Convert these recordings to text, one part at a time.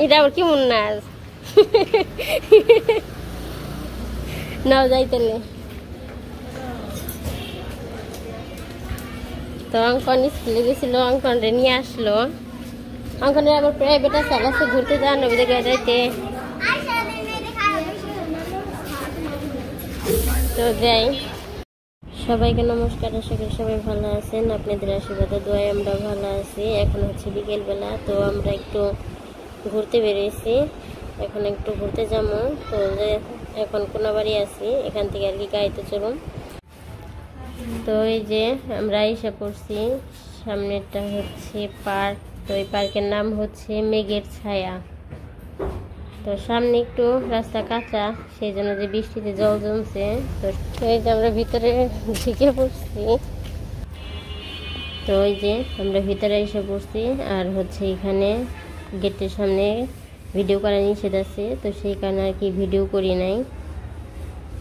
এটা আবার কেমন নাচ নাও যাইতেলে তো অঙ্কন স্কুলে গেছিল, অঙ্কন রে নিয়ে আসলো। অঙ্কনের আবার প্রাইভেট আছে, ঘুরতে যান ওই জায়গায় যাইতে। তো যাই। সবাইকে নমস্কার, আশা করি সবাই ভালো আছেন। আপনাদের আশীর্বাদে দোয়ায় আমরা ভালো আছি। এখন হচ্ছে বিকেলবেলা, তো আমরা একটু ঘুরতে বেরিয়েছি। এখন একটু ঘুরতে যাবো। তো এখন কোনাবাড়ি আছি, এখান থেকে আর কি গাড়িতে চলুন। তো এই যে আমরা এসে পড়ছি, সামনেটা হচ্ছে পার্ক। তো এই পার্কের নাম হচ্ছে মেঘের ছায়া। তো সামনে একটু রাস্তা কাঁচা, সেই জন্য যে বৃষ্টিতে জল জমছে। তো এই যে আমরা ভিতরে ঢুকে পড়ছি। তো ওই যে আমরা ভিতরে এসে পড়ছি, আর হচ্ছে এখানে গেটের সামনে ভিডিও করা নিষেধ আছে, তো সেই কারণে আর কি ভিডিও করি নাই।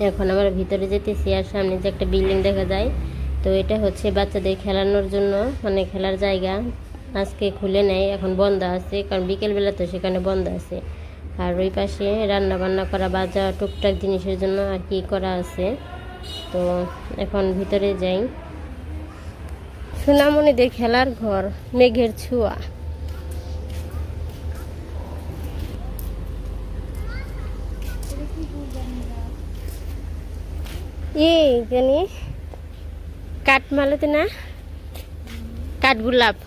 এখন আমরা ভিতরে যেতেছি, আর সামনে যে একটা বিল্ডিং দেখা যায়, তো এটা হচ্ছে বাচ্চাদের খেলানোর জন্য, মানে খেলার জায়গা। আজকে খুলে নেয়, এখন বন্ধ আছে, কারণ বিকেলবেলা তো সেখানে বন্ধ আছে। আর ওই পাশে রান্না বান্না করা বাজা টুকটাক জিনিসের জন্য আর কি করা আছে। তো এখন ভিতরে যাই। সোনামণিদের খেলার ঘর, মেঘের ছোঁয়া। এই জানি কাঠমালতি না, কাঠগোলাপ।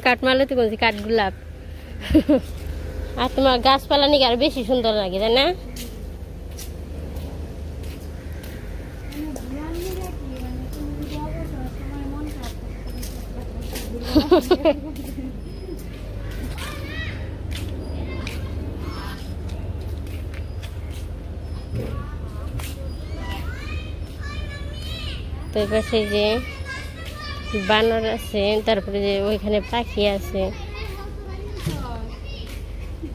কাঠমালতি বলছি, কাঠগোলাপ। আর তোমার গাছপালা নাকি আর বেশি সুন্দর লাগে, তাই না? তো এই পাশে যে বানর আছে, তারপরে যে ওইখানে পাখি আছে।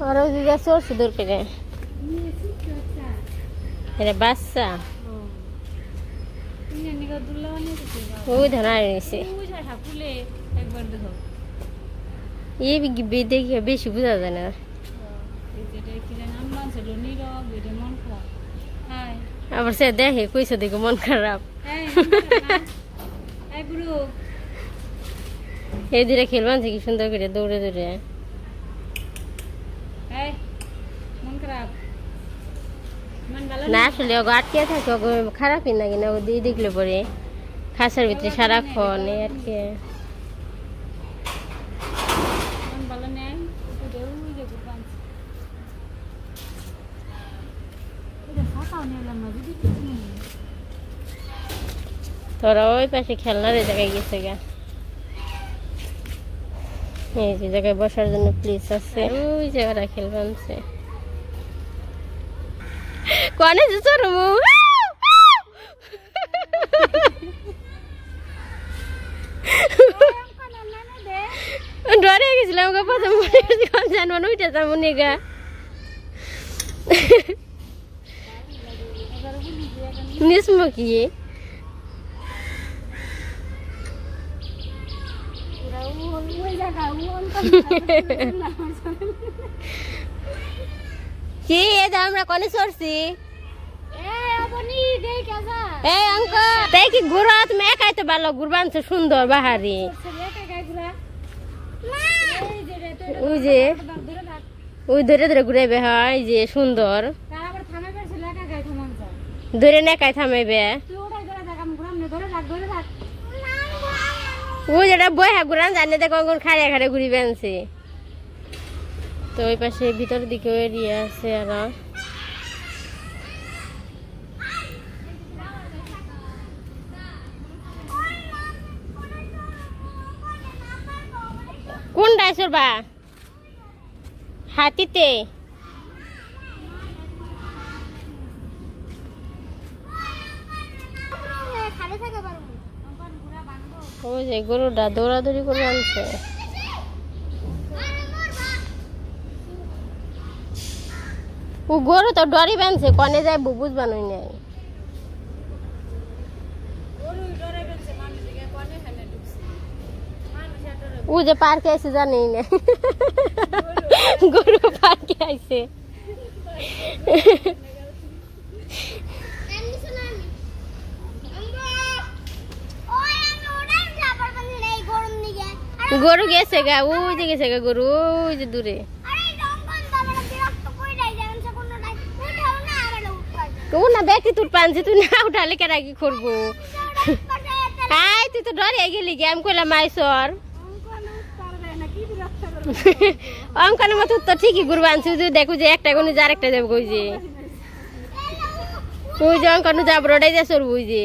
আরো দিদা চড়ছে দূর করে, এটা বাচ্চা ওই ধরা নিছে। এই দেখে বেশি বোঝা যায় না, আবার সে দেখে কইছে দেখো মন খারাপ। এই দিকে খেলবান কি সুন্দর করে দৌড়ে দৌড়ে। না আসলে ওগো আটকে থাকে, ওগো খারাপই নাকি না, ও দিয়ে দেখলে পরে খাসার ভিতরে সারাক্ষণ আটকে। তোরা ওই পাশে খেলনার জায়গায় গেছে গা, এই যে জায়গায় বসার জন্য প্লেস আছে, ওই যে ওরা খেলবানছে। কনে যে চরমু ডরে গেছিলাম, জানবো উঠে যাবো নিগা। নিসমুখী কি আমরা কনে চড়ছি। তাই কি ঘুরা তুমি একাই তো ভালো ঘুরবানছো, সুন্দর বাহারি। ওই যে ওই ধরে ধরে ঘুরাইবে, হয় যে সুন্দর ধরে নেকাই থামাইবে। ওই যেটা বইহা ঘুরান জানে দেখো খাড়ে খাড়ে ঘুরিবে আনছে। তো ওই পাশে ভিতর দিকে এরিয়া আছে। আর কোন ডাইসর বা হাতিতে ওই যে গরুটা দৌড়াদৌড়ি করে আনছে। ও গরু তো ডরি বানছে, কনে যায় বুঝবানই নাই। ও যে পার্কে এসে জানি না গরু পার্কে আইছে গরু গেছে গা ওই যে গেছে গা গরু ওই যে দূরে না দেখি তোর পাঞ্জি তুই না উঠালে কেন কি করবো আয় তুই তো ডরে গেলি গে আমি কইলাম মাইসর অঙ্কনের মতো তো ঠিকই গরু আনছি দেখো যে একটা গনু যার একটা যাবো ওই যে অঙ্কনু যাবো ওটাই যা সরবো ওই যে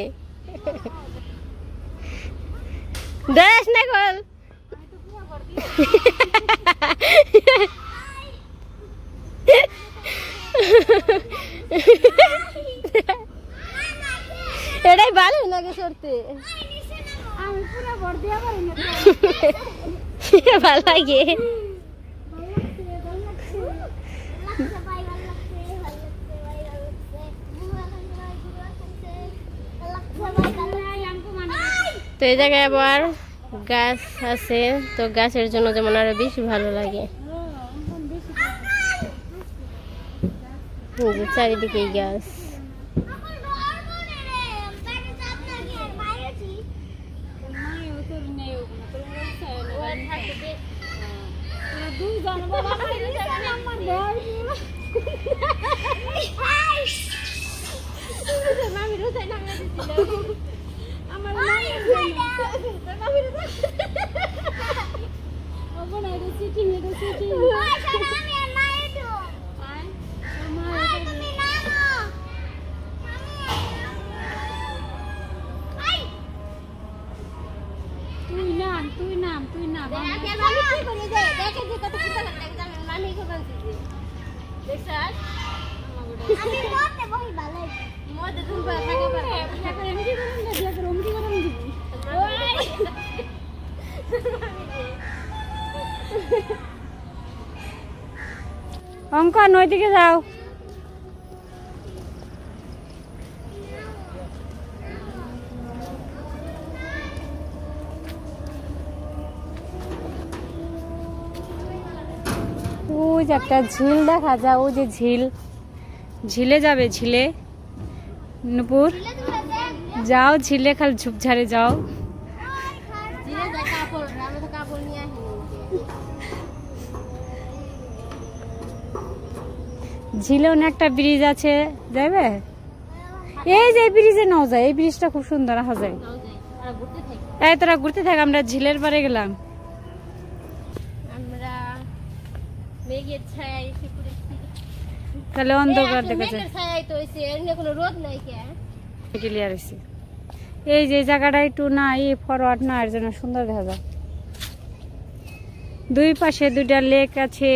দেখ না কল এটাই ভালো লাগে সরতে ভালো লাগে তো এই জায়গায় আবার গাছ আছে তো গাছের জন্য যেমন আরো বেশি ভালো লাগে চারিদিকে গাছ অঙ্কন ওইদিকে যাও ওই যে একটা ঝিল দেখা যায় ওই যে ঝিলে যাবে ঝিলে নূপুর যাও ঝিলে খালি ঝুপঝাড়ে যাও ঝিলে একটা ব্রিজ আছে যাবে এই যে ব্রিজে নাও যায় এই ব্রিজটা খুব সুন্দর আসা যায় এই তোরা ঘুরতে থাক আমরা ঝিলের পারে গেলাম তাহলে অন্ধকার দেখা যায় ক্লিয়ার হয়েছে এই যে জায়গাটা একটু না ফরওয়ার্ড না এর জন্য সুন্দর দেখা যায় দুই পাশে দুইটা লেক আছে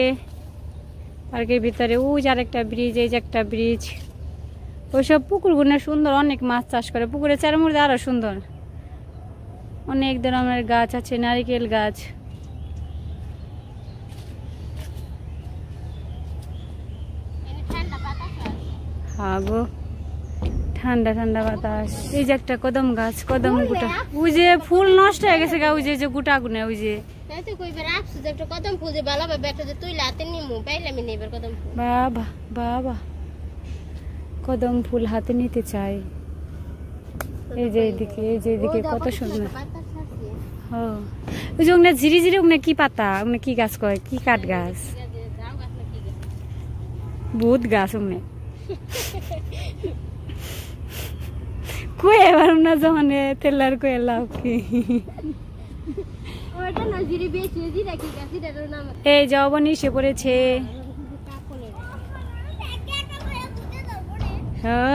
পার্কের ভিতরে ওই যে আরেকটা ব্রিজ এই যে একটা ব্রিজ ওইসব পুকুরগুলো সুন্দর অনেক মাছ চাষ করে পুকুরের চারমুড়ে আরো সুন্দর অনেক ধরনের গাছ আছে নারিকেল গাছ হ্যাঁ গো ঠান্ডা ঠান্ডা বাতাস এই যে একটা কদম গাছ কদম গুটা ওই যে ফুল নষ্ট হয়ে গেছে গা ওই যে গুটা গুনে ওই যে বাবা বাবা কদম ফুল হাতে নিতে চাই এই যে এদিকে কত সুন্দর ওই যে ওখানে ঝিরি ঝিরি ওখানে কি পাতা ওখানে কি গাছ কয় কি কাঠ গাছ বহুত গাছ ওখানে কয়ে এবার না যখন তেলার কয়ে লাভ কি এই জবনি এসে পড়েছে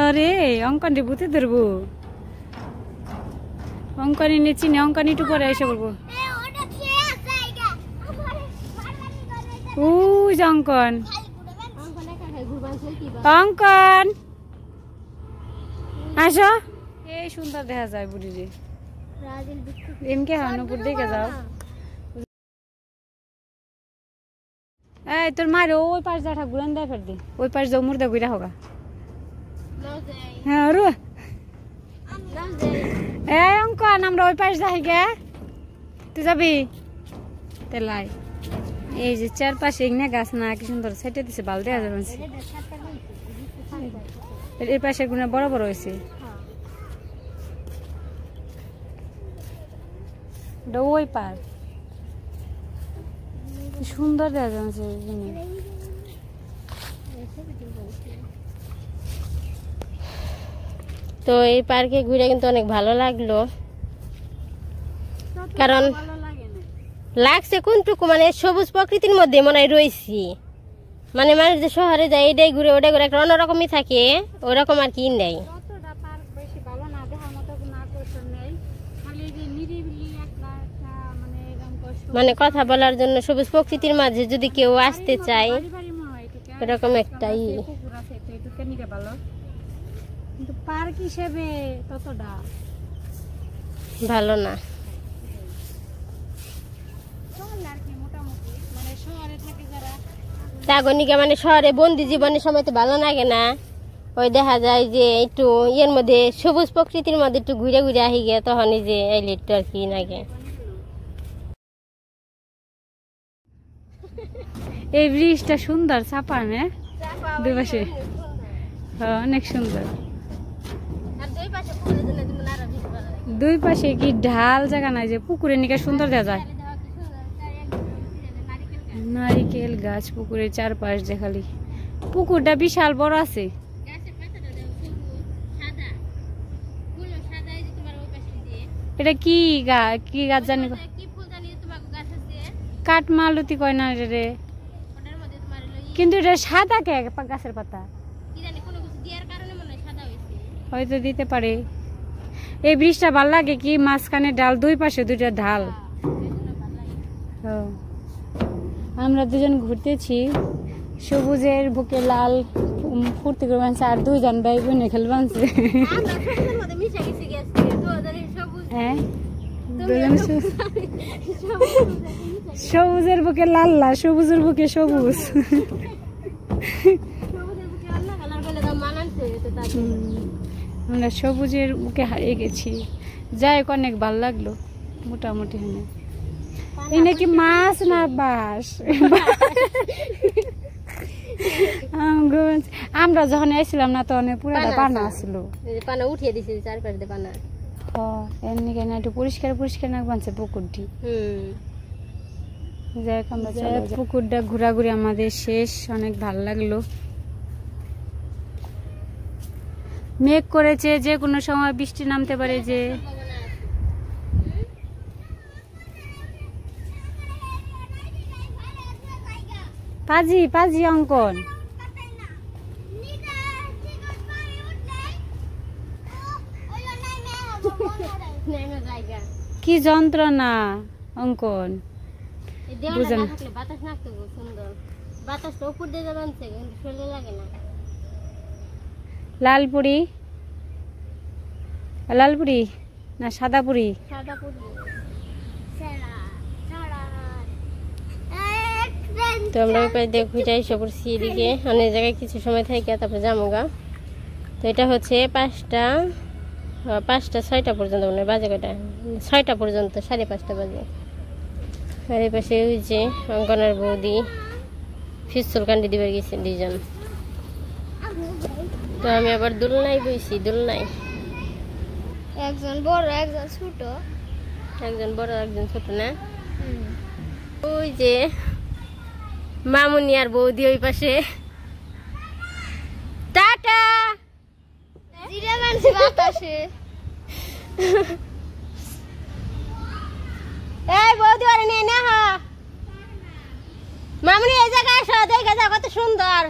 আরে অঙ্কন ভূতে ধরবো অঙ্কনি নিচি নে অঙ্কনি একটু পরে এসে পড়বো ওই যে অঙ্কন অঙ্কন আসো এই সুন্দর দেখা যায় বুড়ি রে এমকে হানুপুর দেখে যাও এই তোর মারে ওই পাশ যা ঠাকুরান দেয় ফের দে ওই পাশ যাও মুর্দা ঘুরা হোগা হ্যাঁ রু এই অঙ্কন আমরা ওই পাশ যাই গে তুই যাবি তেলাই এই যে চারপাশে এখানে গাছ না কি সুন্দর সেটে দিছে ভালো দেখা যাবে এর পাশে গুলো বড় বড় হয়েছে ওই পার সুন্দর দেখা যাচ্ছে তো এই পার্কে ঘুরে কিন্তু অনেক ভালো লাগলো কারণ লাগছে কোনটুকু মানে সবুজ প্রকৃতির মধ্যে মনে হয় রয়েছি মানে মানুষ যে শহরে যায় এটাই ঘুরে ওটাই ঘুরে একটা অন্যরকমই থাকে ওরকম আর কি নেই মানে কথা বলার জন্য সবুজ প্রকৃতির মাঝে যদি কেউ আসতে চায় এরকম একটাই কিন্তু পার্ক হিসেবে ততটা ভালো না তাগনিকা মানে শহরে বন্দি জীবনের সময় তো ভালো লাগে না ওই দেখা যায় যে একটু ইয়ের মধ্যে সবুজ প্রকৃতির মধ্যে একটু ঘুরে ঘুরে আহি গিয়ে তখন যে এলে একটু আর কি লাগে এই ব্রিজটা সুন্দর চাপা না দুই পাশে অনেক সুন্দর দুই পাশে কি ঢাল জায়গা নাই যে পুকুরের নিকে সুন্দর দেখা যায় নারিকেল গাছ পুকুরের চারপাশ যে খালি পুকুরটা বিশাল বড় আছে এটা কি গাছ জানি কাঠমালতি কয় না রে কিন্তু এটা সাদা কে গাছের পাতা হয়তো দিতে পারে এই ব্রিজটা ভাল লাগে কি মাঝখানে ডাল দুই পাশে দুইটা ঢাল আমরা দুজন ঘুরতেছি সবুজের বুকে লাল ফুর্তি করে বানছে আর দুইজন ভাই বোনে খেল বানছে হ্যাঁ সবুজের বুকে লাল লাল সবুজের বুকে সবুজ আমরা সবুজের বুকে হারিয়ে গেছি যাই অনেক ভালো লাগলো মোটামুটি হ্যাঁ এই নাকি মাছ না বাস আমরা যখন এসেছিলাম না তখন পুরোটা পানা আসলো পানা উঠিয়ে দিছে চারপাশ দিয়ে পানা এর নিকে না একটু পরিষ্কার পরিষ্কার না বানছে পুকুরটি যাই হোক আমরা পুকুরটা ঘোরাঘুরি আমাদের শেষ অনেক ভালো লাগলো মেঘ করেছে যে কোনো সময় বৃষ্টি নামতে পারে যে পাজি পাজি অঙ্কন কি যন্ত্রণা অঙ্কন লালপুরি লালপুরি না সাদাপুরি তো আমরা ওই দিয়ে ঘুরে এসে পড়ছি এদিকে অনেক জায়গায় কিছু সময় থেকে তারপরে জামুগা তো এটা হচ্ছে 5টা 6টা পর্যন্ত মানে বাজে কটা 6টা পর্যন্ত 5:30 বাজে আর এই পাশে ওই যে অঙ্কনার বৌদি ফিসল কান্ডি দিবার গেছে দুইজন তো আমি আবার দোলনায় বইছি দোলনায় একজন বড় একজন ছোট একজন বড় একজন ছোট না ওই যে মামুনি আর বৌদি ওই পাশে টাটা জিরা মানছি বাতাসে এই বৌদি আর নিয়ে না মামুনি এই জায়গায় আসো দেখে যাও কত সুন্দর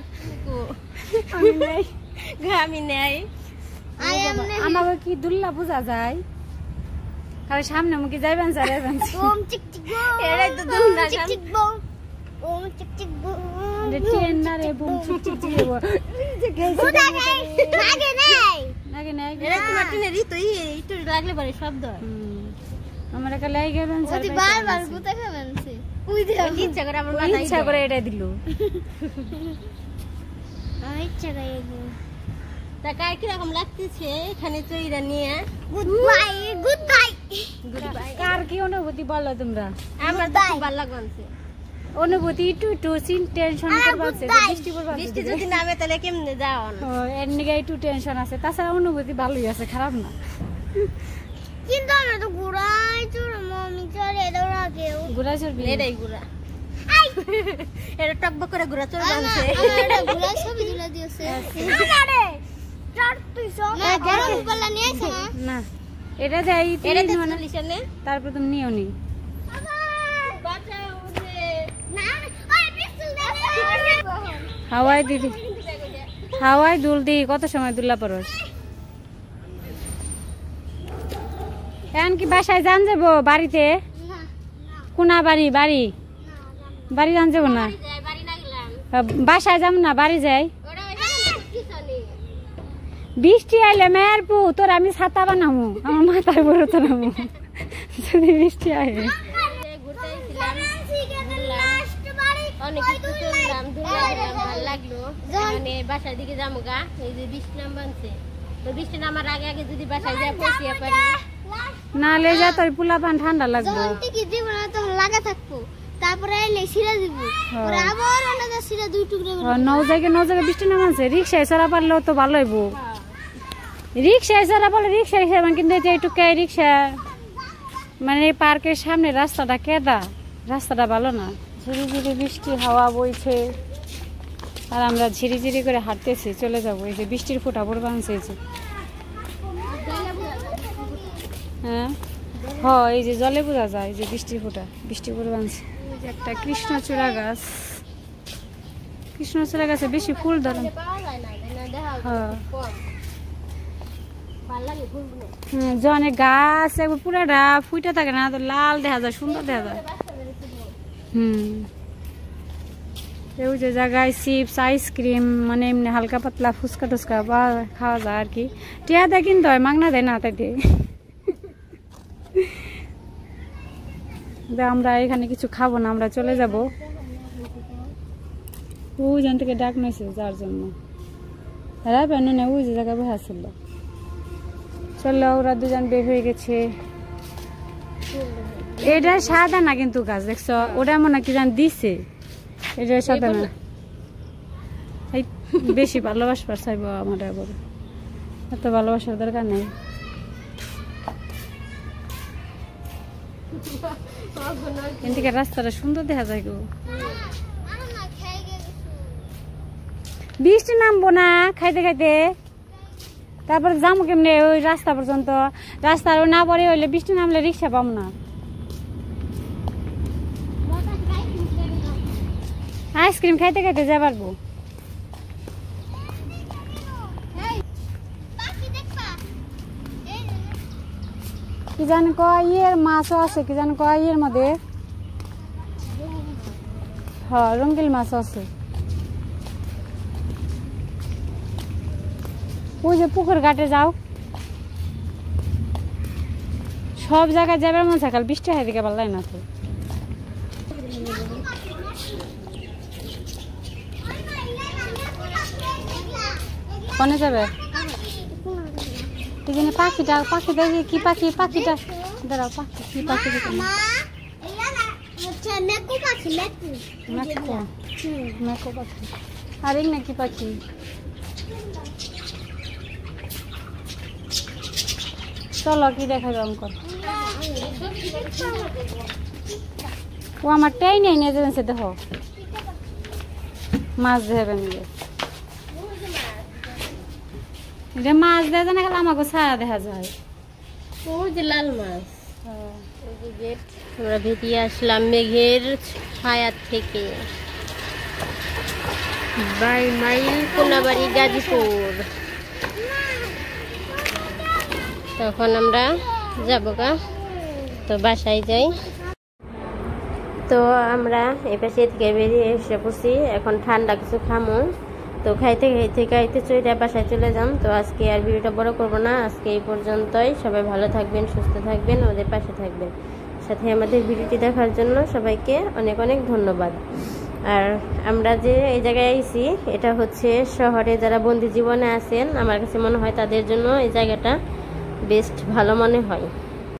আমি নেই আমাকে কি দুল্লা বোঝা যায় কারণ সামনে মুখে যাইবেন যাইবেন ওম চিক চিক বম এরাই তো দুল্লা চিক চিক বম ওম চিক চিক বম ট্রেন না রে বুম চিক চিক চিক লাগে নাই লাগে নাই এরা তোমার ট্রেনে রিতই একটু লাগলে পারে শব্দ আমার একা লাই গেলেন ওই বারবার গুতা খাবেনছে ওই দে ইচ্ছা করে আমার মাথা ইচ্ছা করে এটা দিল ইচ্ছা করে তা কার কি রকম লাগতেছে এখানে চইরা নিয়ে গুড বাই গুড বাই কার কি অনুভূতি বলো তোমরা আমার তো খুব ভালো লাগছে অনুভূতি একটু একটু টেনশন করবাছে বৃষ্টি পড়বা বৃষ্টি যদি নামে তাহলে কেমনে যাও এর নিগে একটু টেনশন আছে তাছাড়া অনুভূতি ভালোই আছে খারাপ না কিন্তু আমরা তো ঘুরাই চড় মমি চড়ে দৌড়াকেও ঘোরা চড়বি এটাই ঘুরা এটা টকবক করে ঘুরা চড়ে বানছে এটা ঘুরা ছবি তুলে দিয়েছে না রে চড় তুই সব গরম গলা নিয়ে আইছ না এটা যাই এটা তিন তো মানে লিশনে তারপর তুমি নিও নি বাঁচাও রে না ওই পিস্তল দে হাওয়াই দিদি হাওয়াই দুল দি কত সময় দুল্লা পরস এখন কি বাসায় যান যাবো বাড়িতে না কোনা বাড়ি বাড়ি বাড়ি যান যাবো না বাড়ি না গেলাম বাসায় যাম না বাড়ি যাই ওটা পিছনে বৃষ্টি আইলে মেয়ের পু তোর আমি ছাতা বানাবো আমার মাথায় বড় তো নামো যদি বৃষ্টি আইলে ঘুরতে আইছিলাম লাস্ট বাড়ি অনেক কিছু চললাম ঘুরলাম ভালো লাগলো মানে বাসার দিকে যাবো গা এই যে বৃষ্টি নাম বানছে তো বৃষ্টি নামার আগে আগে যদি বাসায় যা পৌঁছিয়ে পারি না লে যা তোর পোলা পান ঠান্ডা লাগবো যখন টিকিট দিব না তখন লাগা থাকবো তারপরে এলে সিরা দিব পরে আবার আলাদা সিরা দুই টুকরো করে নৌ জায়গায় বৃষ্টি নামাছে রিক্সায় চড়া পারলেও তো ভালো হইব রিক্সায় চড়া পারলে রিক্সায় খেলাম কিন্তু একটু রিক্সা মানে পার্কের সামনে রাস্তাটা কেদা রাস্তাটা ভালো না ঝিরি ঝিরি বৃষ্টি হাওয়া বইছে আর আমরা ঝিরি ঝিরি করে হাঁটতেছি চলে যাবো এই যে বৃষ্টির ফোঁটা পড়বে আনছে হ্যাঁ এই যে জলে বোঝা যায় এই যে বৃষ্টির ফোঁটা বৃষ্টি পড়বে আনছে একটা কৃষ্ণচূড়া গাছ কৃষ্ণচূড়া গাছে বেশি ফুল ধরে পাওয়া যায় না দেখা হ্যাঁ কম ভালো লাগে ঘুরবো অনেক গাছ একবার পুরাটা ফুইটা থাকে না তো লাল দেখা যায় সুন্দর দেখা যায় ওই যে জায়গায় চিপস আইসক্রিম মানে এমনি হালকা পাতলা ফুচকা টুচকা বা খাওয়া যায় আর কি টিয়া দেয় কিনতে হয় মাগনা দেয় না তাইতে আমরা এখানে কিছু খাবো না আমরা চলে যাবো ওই জন থেকে ডাক নিয়েছে যার জন্য ওই যে জায়গায় বসে ছিল চলো ওরা দুজন বের হয়ে গেছে এটা সাদা না কিন্তু গাছ দেখছো ওটা মনে কি জান দিছে এটা সাদা না এই বেশি ভালোবাসবার চাইবো আমার আবার এত ভালোবাসার দরকার নেই কিন্তু রাস্তাটা সুন্দর দেখা যায় গো বৃষ্টি নামবো না খাইতে খাইতে তারপরে যাবো কেমনে ওই রাস্তা পর্যন্ত রাস্তার না পরে হইলে বৃষ্টি নামলে রিক্সা পাবো না আইসক্রিম খাইতে খাইতে যা পারবো কি জানি কয়ের মাছও আছে কি জানি কয়ের মধ্যে হ্যাঁ রঙ্গিল মাছ আছে ওই যে পুকুর ঘাটে যাও সব জায়গায় যাবার মন সকাল বৃষ্টি হয় দিকে ভালো লাগে না তো কনে যাবে এই জন্য পাখিটা পাখি দেখি কি পাখি পাখিটা দাঁড়াও পাখি কি পাখি দেখি মেকো পাখি আর এই নাকি পাখি চলো কি দেখাবে অঙ্কন ও আমার টাই নেই নিয়ে যাবেন সে দেখো মাছ দেবেন এটা মাছ দেখা যায় না খেলে আমাকে ছায়া দেখা যায় ওই যে লাল মাছ আমরা বেরিয়ে আসলাম মেঘের ছায়ার থেকে বাই মাইল কোনাবাড়ি গাজীপুর তখন আমরা যাবো গা তো বাসায় যাই তো আমরা এই পাশে থেকে বেরিয়ে এসে পড়ছি এখন ঠান্ডা কিছু খামো তো খাইতে চলে বাসায় চলে যাম তো আজকে আর ভিডিওটা বড় করবো না আজকে এই পর্যন্তই সবাই ভালো থাকবেন সুস্থ থাকবেন আমাদের পাশে থাকবেন সাথে আমাদের ভিডিওটি দেখার জন্য সবাইকে অনেক অনেক ধন্যবাদ আর আমরা যে এই জায়গায় আইছি এটা হচ্ছে শহরে যারা বন্দি জীবনে আছেন আমার কাছে মনে হয় তাদের জন্য এই জায়গাটা বেস্ট ভালো মনে হয়